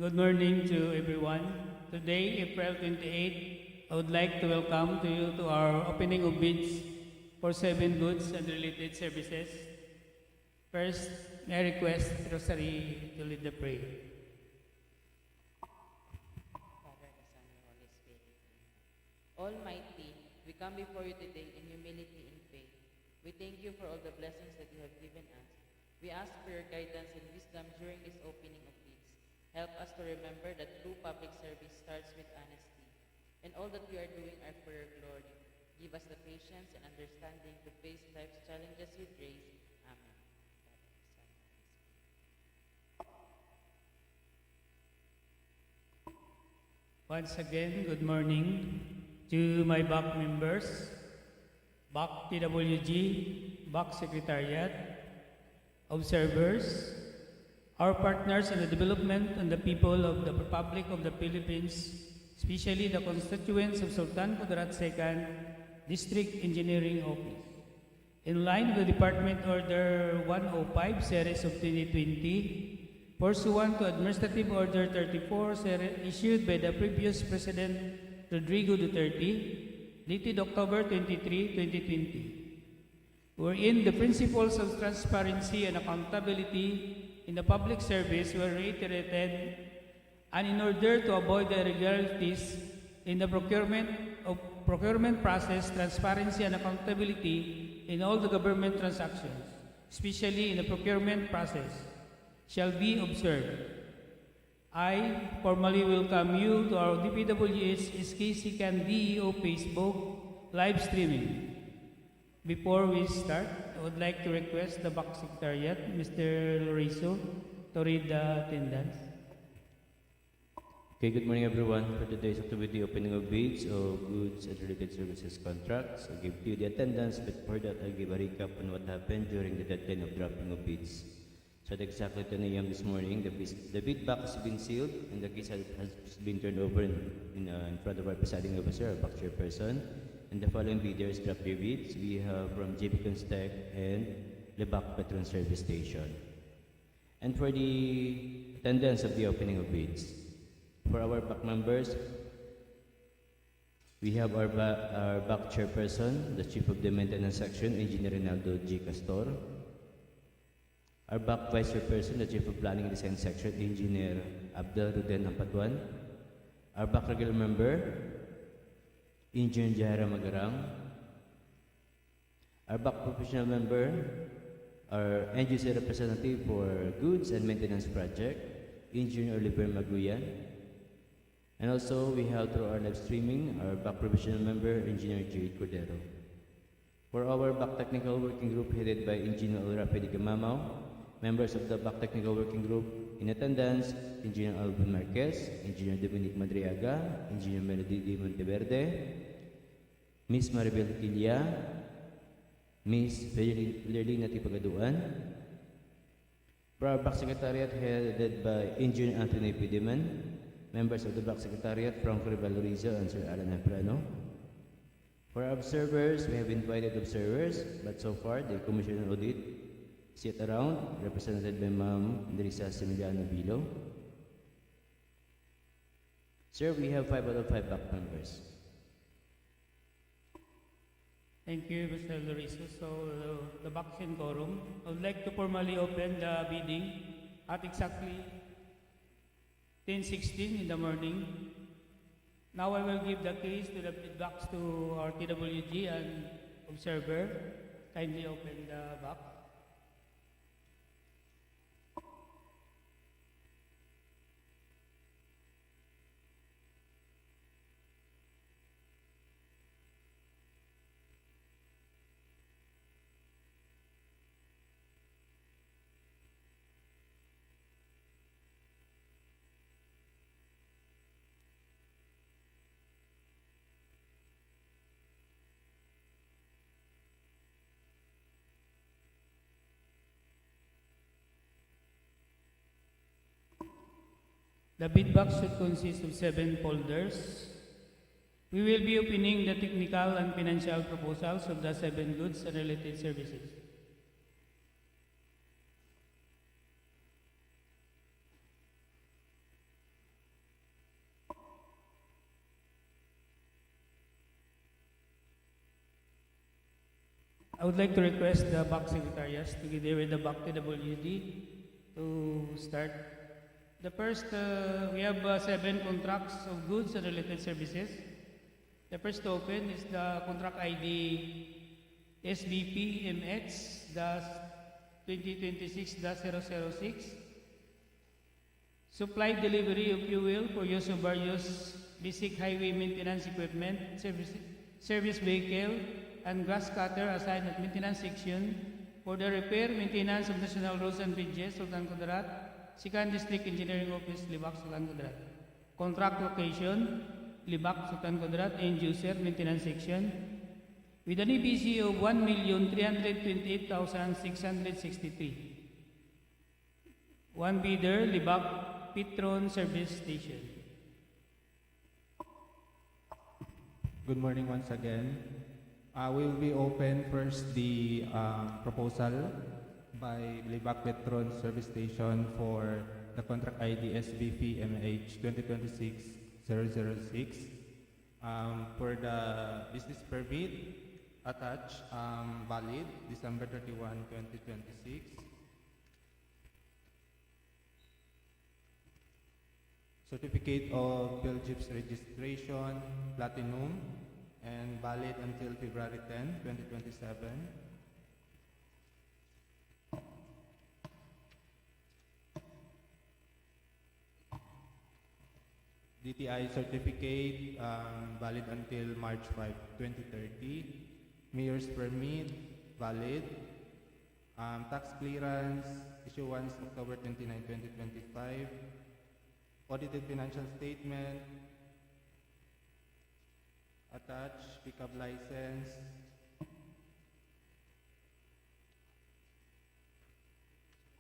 Good morning to everyone. Today, April 28, I would like to welcome to you to our opening of bids for 7 goods and related services. First, may I request Rosary to lead the prayer. Father, the Son, and the Holy Spirit. Almighty, we come before you today in humility and faith. We thank you for all the blessings that you have given us. We ask for your guidance and wisdom during this opening of bids. Help us to remember that true public service starts with honesty, and all that we are doing are for your glory. Give us the patience and understanding to face life's challenges with grace. Amen. Once again, good morning to my BAC members, BAC PWG, BAC Secretariat, observers, our partners in the development and the people of the Republic of the Philippines, especially the constituents of Sultan Kudarat II District Engineering Office. In line with Department Order 105 Series of 2020, pursuant to Administrative Order 34 issued by the previous President Rodrigo Duterte, dated October 23, 2020, wherein the principles of transparency and accountability in the public service were reiterated, and in order to avoid the irregularities in the procurement process, transparency and accountability in all the government transactions, especially in the procurement process, shall be observed. I formally welcome you to our DPWH SK2 DEO Facebook live streaming. Before we start, I would like to request the BAC Secretariat, Mr. Lorenzo, to read the attendance. Okay, good morning everyone. For today's activity, opening of bids of goods and related services contracts. I'll give you the attendance, but before that, I'll give a recap on what happened during the deadline of dropping of bids. So at exactly 10 a.m. this morning, the bid box has been sealed and the case has been turned over in front of our presiding officer, our BAC chairperson. And the following bidders dropped their bids. We have from JP Constec and Lebak Petron Service Station. And for the attendance of the opening of bids, for our BAC members, we have our BAC chairperson, the Chief of the Maintenance Section, Engineer Rinaldo G. Castor. Our BAC vice chairperson, the Chief of Planning and Design Section, Engineer Abdel Ruden Ampatuan. Our BAC regular member, Engineer Jahara Magarang. Our BAC professional member, our end user representative for Goods and Maintenance Project, Engineer Oliver Maguyan. And also we have through our live streaming, our BAC professional member, Engineer Jade Cordero. For our BAC Technical Working Group headed by Engineer Olrape de Gamamao, members of the BAC Technical Working Group in attendance, Engineer Alvin Marquez, Engineer Dominic Madriaga, Engineer Melody D. Monteverde, Miss Maribel Quilla, Miss Lerlina Tipagaduan. For our BAC Secretariat headed by Engineer Anthony Pideman, members of the BAC Secretariat, Franco Rivalorizo and Sir Alan Emprano. For our observers, we have invited observers, but so far the Commission on Audit sit around, represented by Ma'am Andrisa Similiano Bilo. Sir, we have 5 out of 5 BAC members. Thank you, Mr. Lorenzo. So, the BAC is in quorum. I would like to formally open the bidding at exactly 10:16 in the morning. Now I will give the case to the bid box to our TWG and observer. Kindly open the box. The bid box should consist of 7 folders. We will be opening the technical and financial proposals of the 7 goods and related services. I would like to request the back secretariats together with the back TWD to start. The first, we have 7 contracts of goods and related services. The first to open is the contract ID SBP MX-2026-006. Supply delivery of fuel for use of various basic highway maintenance equipment, service vehicle, and grass cutter assigned at maintenance section for the repair, maintenance of national roads and bridges, Sultan Kudarat, 2nd District Engineering Office, Lebak, Sultan Kudarat. Contract location, Lebak, Sultan Kudarat, end user, maintenance section, with an EPC of 1,328,663. One bidder, Lebak Petron Service Station. Good morning once again. We will be open first the proposal by Lebak Petron Service Station for the contract ID SBP MH 2026-006 for the business permit attached, valid December 31, 2026. Certificate of Belgium's registration, platinum, and valid until February 10, 2027. DTI certificate, valid until March 5, 2030. Mayor's permit, valid. Tax clearance, issuance October 29, 2025. Audited financial statement, attached, pickup license,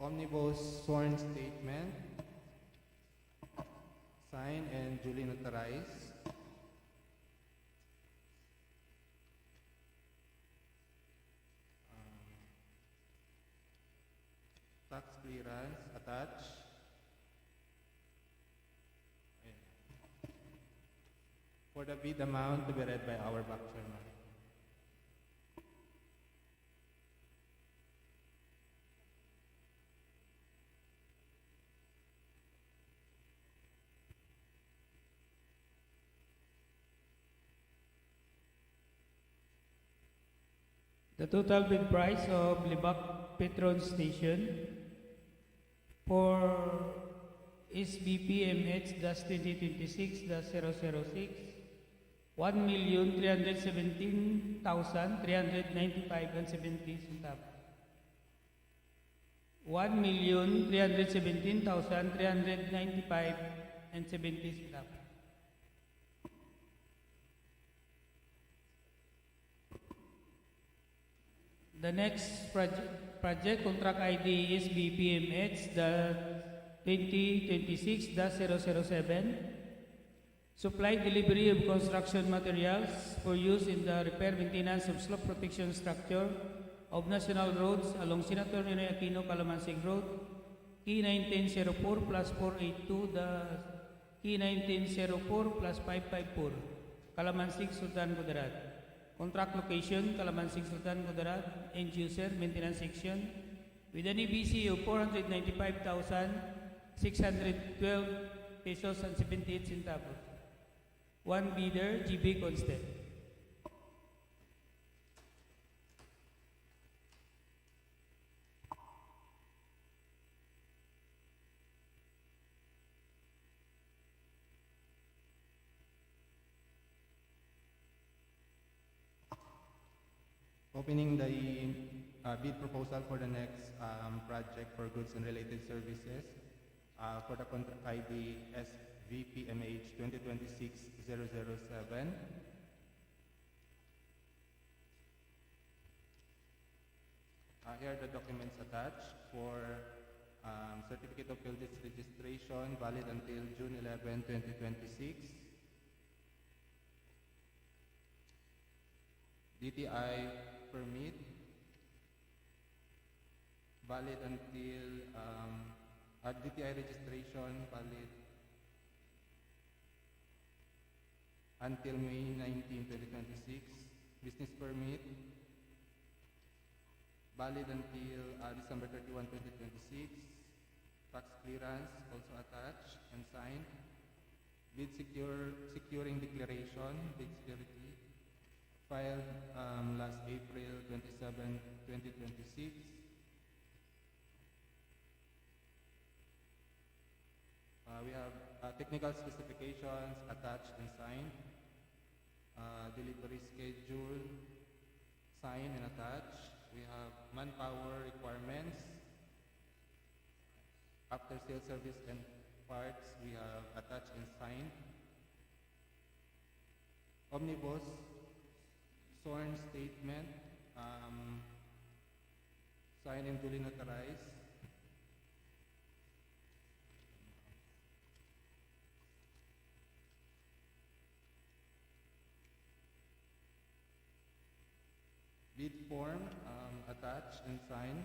omnibus sworn statement, signed and duly notarized. Tax clearance, attached. For the bid amount to be read by our back chairman. The total bid price of Lebak Petron Station for SBPMH-2026-006, 1,317,395.70 centavos. 1,317,395.70 centavos. The next project contract ID is BPMH, the 2026-007. Supply delivery of construction materials for use in the repair maintenance of slope protection structure of national roads along Senator Ninoy Aquino-Kalamansig Road, Key 1904 plus 482, the Key 1904 plus 554, Kalamansig, Sultan Kudarat. Contract location, Kalamansig, Sultan Kudarat, end user, maintenance section, with an EBC of 495,612 pesos and 78 centavos. One bidder, GB Constant. Opening the bid proposal for the next project for goods and related services for the contract ID SVPMH 2026-007. Here are the documents attached for Certificate of Field Registration, valid until June 11, 2026. DTI permit, valid until DTI registration, valid until May 19, 2026. Business permit, valid until December 31, 2026. Tax clearance also attached and signed. Securing declaration, bid security, filed last April 27, 2026. We have technical specifications attached and signed. Delivery schedule, signed and attached. We have manpower requirements. After sales service and parts, we have attached and signed. Omnibus sworn statement, signed and duly notarized. Bid form, attached and signed.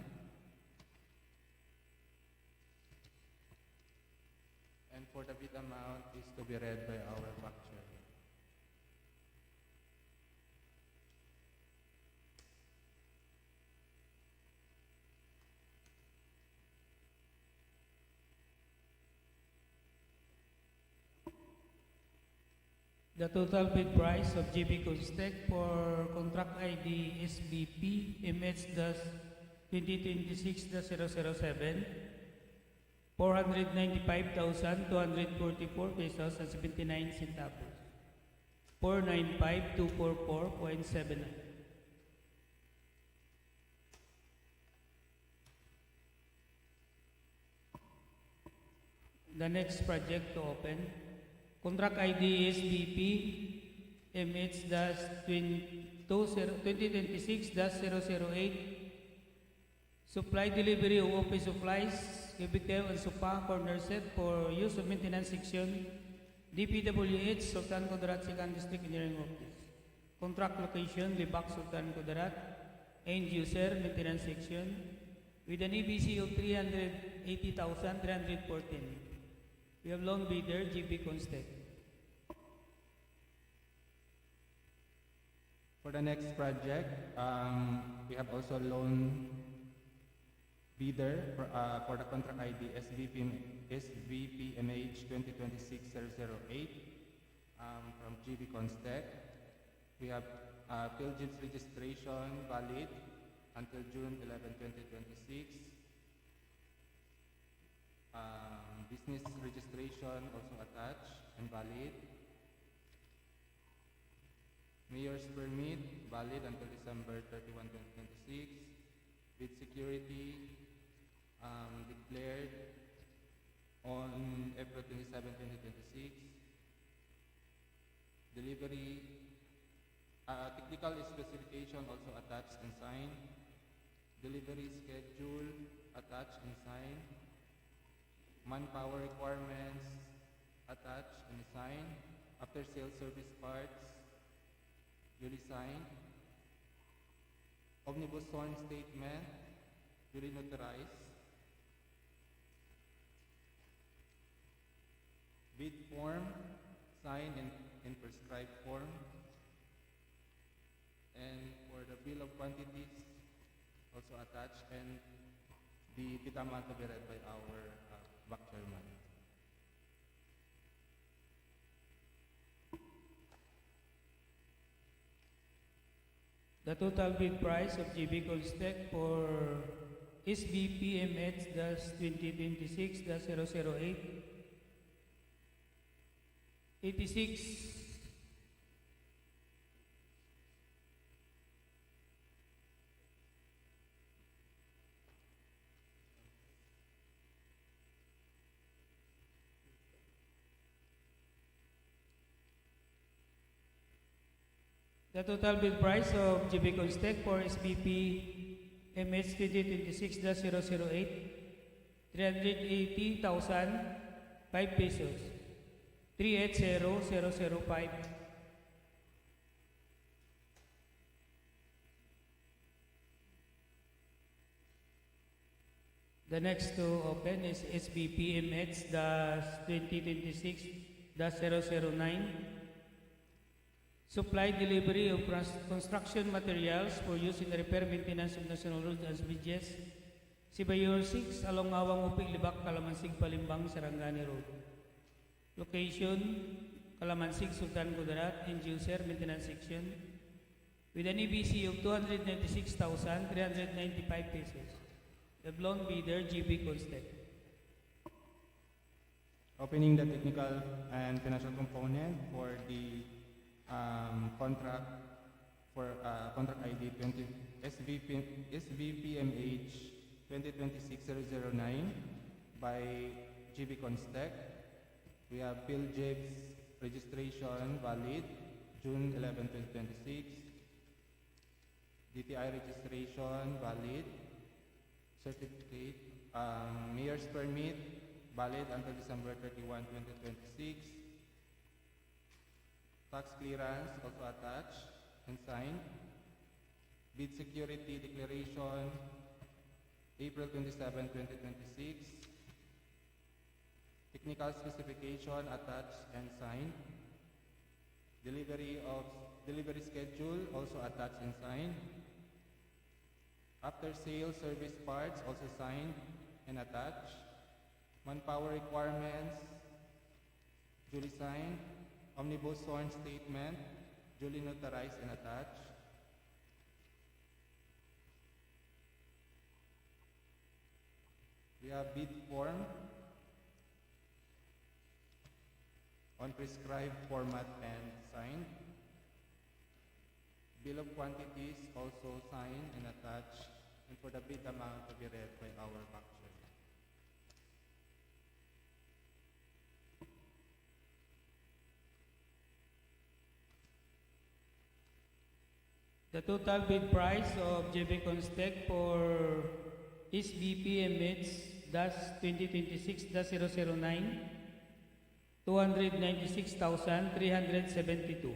And for the bid amount is to be read by our back chair. The total bid price of GB Constec for contract ID SBP MH-2026-007 495,244 pesos and 79 centavos. 495,244.79. The next project to open, contract ID SBP MH-2026-008, supply delivery of office supplies, Cubicle and sofa corner set for use of maintenance section, DPWH Sultan Kudarat 2nd District Engineering Office. Contract location, Lebak, Sultan Kudarat. End user, maintenance section, with an EBC of 380,314. We have loan bidder, GB Constec. For the next project, we have also loan bidder for the contract ID SVPMH 2026-008 from GB Constec. We have Philgins registration valid until June 11, 2026. Business registration also attached and valid. Mayor's permit valid until December 31, 2026. Bid security declared on April 27, 2026. Delivery technical specification also attached and signed. Delivery schedule attached and signed. Manpower requirements attached and signed. After sales service parts duly signed. Omnibus sworn statement duly notarized. Bid form signed in prescribed form. And for the bill of quantities also attached, and the bid amount to be read by our back chairman. The total bid price of GB Constec for SBPMH-2026-008 86 The total bid price of GB Constec for SBP MH 2026-008 380,005 pesos. 380,005. The next to open is SBP MH 2026-009 Supply delivery of construction materials for use in the repair maintenance of national roads and bridges. Sibayor 6 along Awang Upig, Lebak, Kalamansig, Palimbang, Sarangani Road. Location, Kalamansig, Sultan Kudarat, End User, Maintenance Section, with an EBC of 296,395 pesos. The blonde bidder, GB Constec. Opening the technical and financial component for the contract for contract ID 20 SVPMH 2026-009 by GB Constec. We have Bill Jibs registration valid June 11, 2026. DTI registration valid. Certificate, Mayor's permit valid until December 31, 2026. Tax clearance also attached and signed. Bid security declaration April 27, 2026. Technical specification attached and signed. Delivery schedule also attached and signed. After sale service parts also signed and attached. Manpower requirements duly signed. Omnibus sworn statement duly notarized and attached. We have bid form on prescribed format and signed. Bill of quantities also signed and attached, and for the bid amount to be read by our factor. The total bid price of JB Constec for SBPMH-2026-009, 296,372,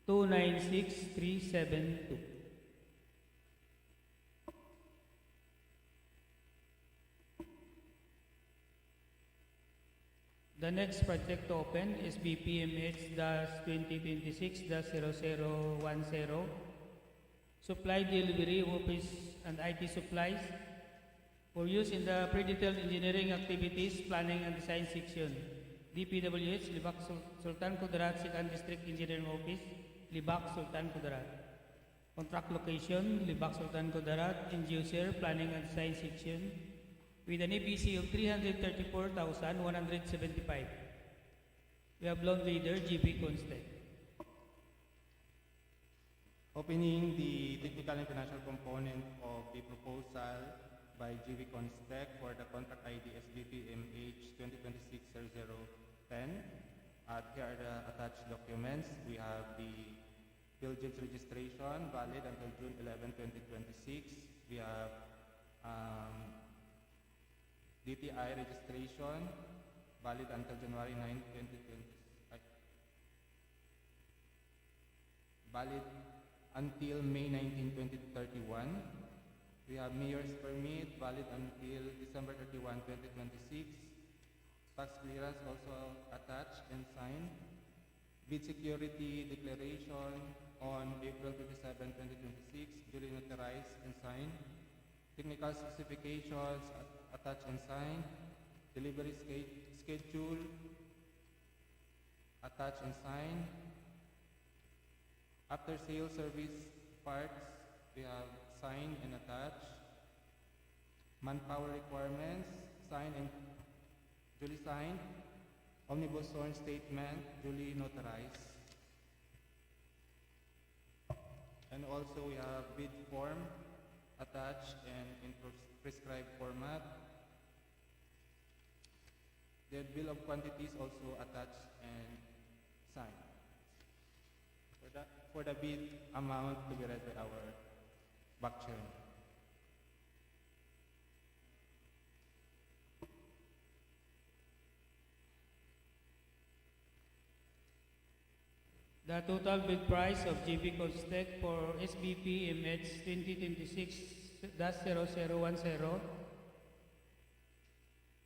296,372. The next project to open is BPMH-2026-0010, supply delivery of office and IT supplies for use in the pre-detailed engineering activities, planning and design section. DPWH Lebak Sultan Kudarat, 2nd District Engineering Office, Lebak Sultan Kudarat. Contract location, Lebak Sultan Kudarat, End User, Planning and Design section, with an EPC of 334,175. We have loan leader, GB Constec. Opening the technical and financial component of the proposal by GB Constec for the contract ID SBPMH 2026-0010. Here are the attached documents. We have the Bill-Jibs registration valid until June 11, 2026. We have DTI registration valid until January 9, 2020. Valid until May 19, 2031. We have Mayor's permit valid until December 31, 2026. Tax clearance also attached and signed. Bid security declaration on April 27, 2026, duly notarized and signed. Technical specifications attached and signed. Delivery schedule attached and signed. After sale service parts, we have signed and attached. Manpower requirements, signed and duly signed. Omnibus sworn statement, duly notarized. And also we have bid form attached and in prescribed format. The bill of quantities also attached and signed. For the bid amount to be read by our back chairman. The total bid price of GB Constec for SBP MH 2026-0010,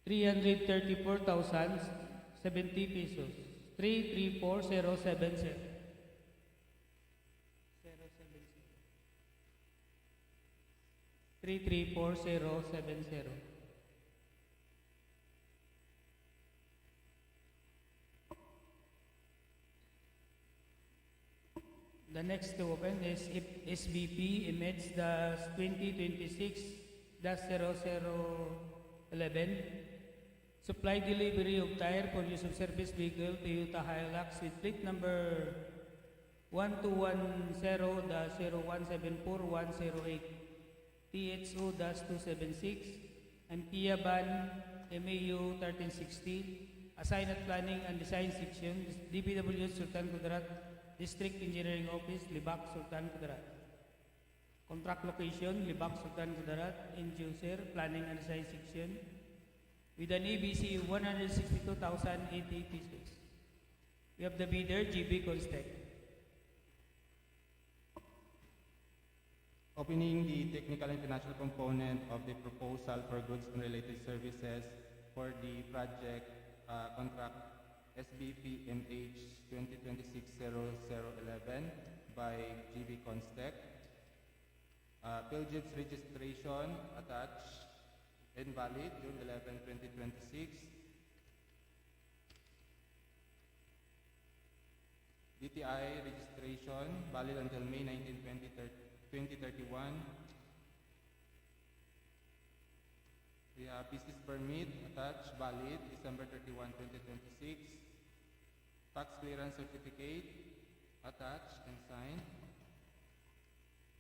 334,070 pesos, 334,070. 334070. The next to open is if SBP emits the 2026-0011 supply delivery of tire for use of service vehicle Toyota Hilux with plate number 1210-0174108 THO-276 and Kia Van MAU 1360 assigned at Planning and Design Section DPWH Sultan Kudarat District Engineering Office, Lebak, Sultan Kudarat. Contract location, Lebak, Sultan Kudarat. End user, Planning and Design Section. With an EBC of 162,080 pesos. We have the bidder, GB Constec. Opening the technical and financial component of the proposal for goods and related services for the project contract SBP MH 2026-0011 by GB Constec. PhilJIP's registration attached, invalid, June 11, 2026. DTI registration, valid until May 19, 2031. We have business permit attached, valid, December 31, 2026. Tax clearance certificate attached and signed.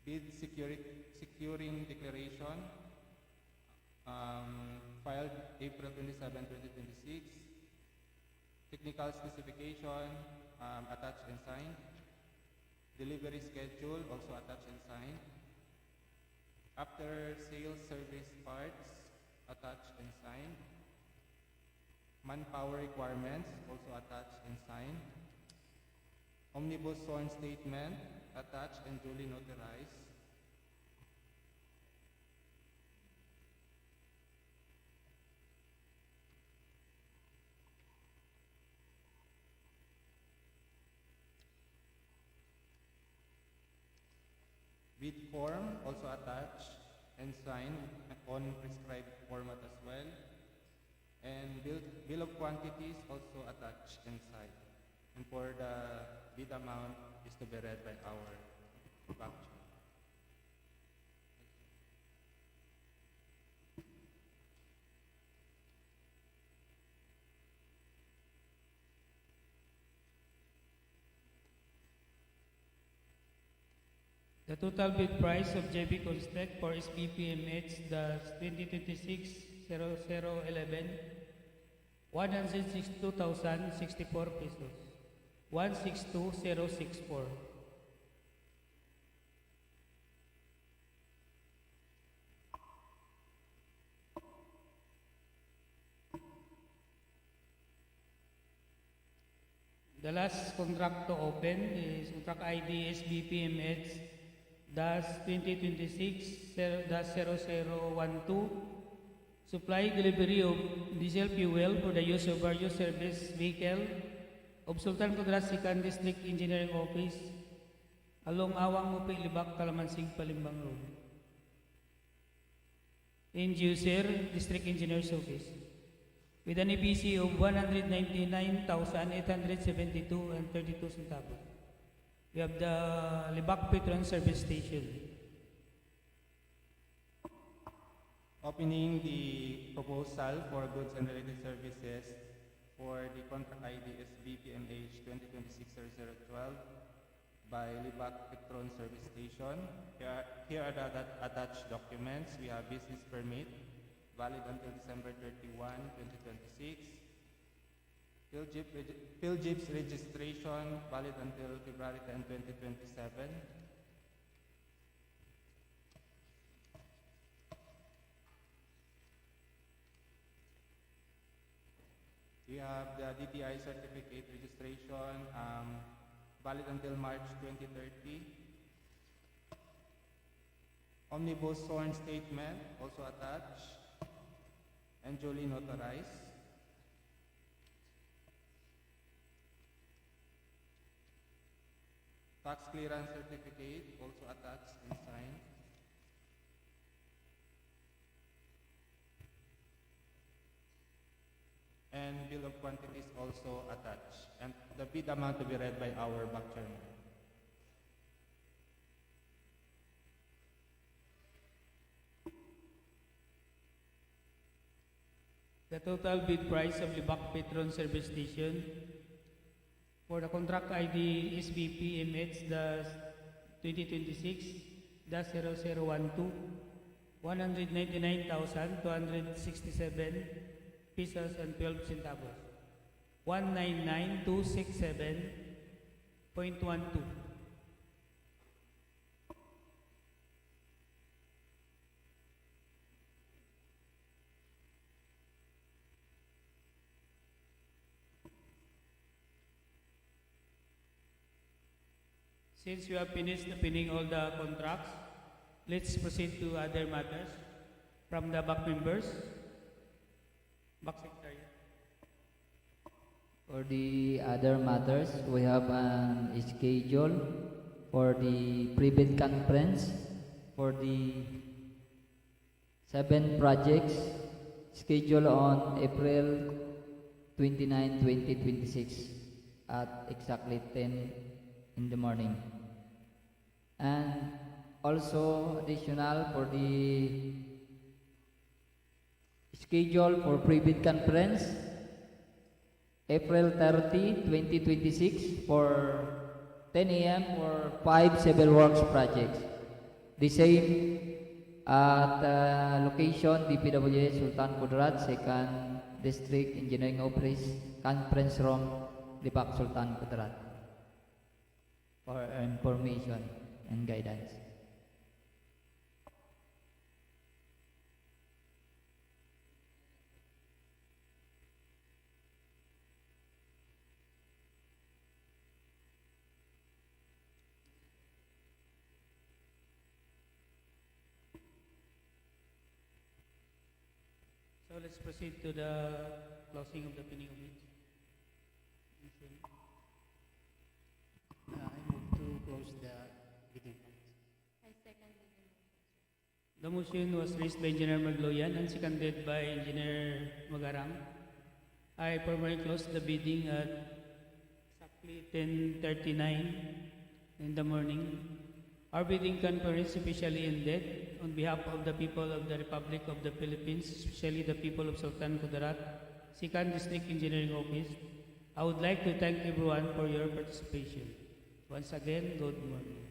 Bid securing declaration filed April 27, 2026. Technical specification attached and signed. Delivery schedule also attached and signed. After sales service parts attached and signed. Manpower requirements also attached and signed. Omnibus sworn statement attached and duly notarized. Bid form also attached and signed on prescribed format as well. And bill of quantities also attached and signed. And for the bid amount is to be read by our back chair. The total bid price of JB Constec for SBPMH, the 2026-0011, 162,064 pesos. 162,064. The last contract to open is contract ID SBPMH -2026-0012 supply delivery of diesel fuel for the use of various service vehicle of Sultan Kudarat Second District Engineering Office along Awang Mupi, Lebak, Kalamansig, Palimbang Road. End user, District Engineer's Office. With an EBC of 199,872 and 32 centavos. We have the Lebak Petron Service Station. Opening the proposal for goods and related services for the contract ID SBPMH 2026-0012 by Lebak Petron Service Station. Here are the attached documents. We have business permit, valid until December 31, 2026. PhilJIP's registration, valid until February 10, 2027. We have the DTI certificate registration, valid until March 2030. Omnibus sworn statement, also attached and duly notarized. tax clearance certificate also attached and signed. And bill of quantities also attached. And the bid amount to be read by our back chairman. The total bid price of Lebak Petron Service Station for the contract ID SBP MH 2026-0012 199,267 pesos and 12 centavos. 199,267.12. Since we have finished opening all the contracts, let's proceed to other matters from the back members. Back secretary. For the other matters, we have an schedule for the pre-bid conference for the 7 projects scheduled on April 29, 2026 at exactly 10 in the morning. And also additional for the schedule for pre-bid conference April 30, 2026 for 10 a.m. for 5 civil works projects. The same at location DPWH Sultan Kudarat, 2nd District Engineering Office, Conference Room, Lebak, Sultan Kudarat, for information and guidance. So let's proceed to the closing of the opening of it. I move to close the bidding. I second the motion. The motion was raised by Engineer Magloyan and seconded by Engineer Magarang. I formally close the bidding at exactly 10:39 in the morning. Our bidding conference officially ended. On behalf of the people of the Republic of the Philippines, especially the people of Sultan Kudarat, 2nd District Engineering Office, I would like to thank everyone for your participation. Once again, good morning.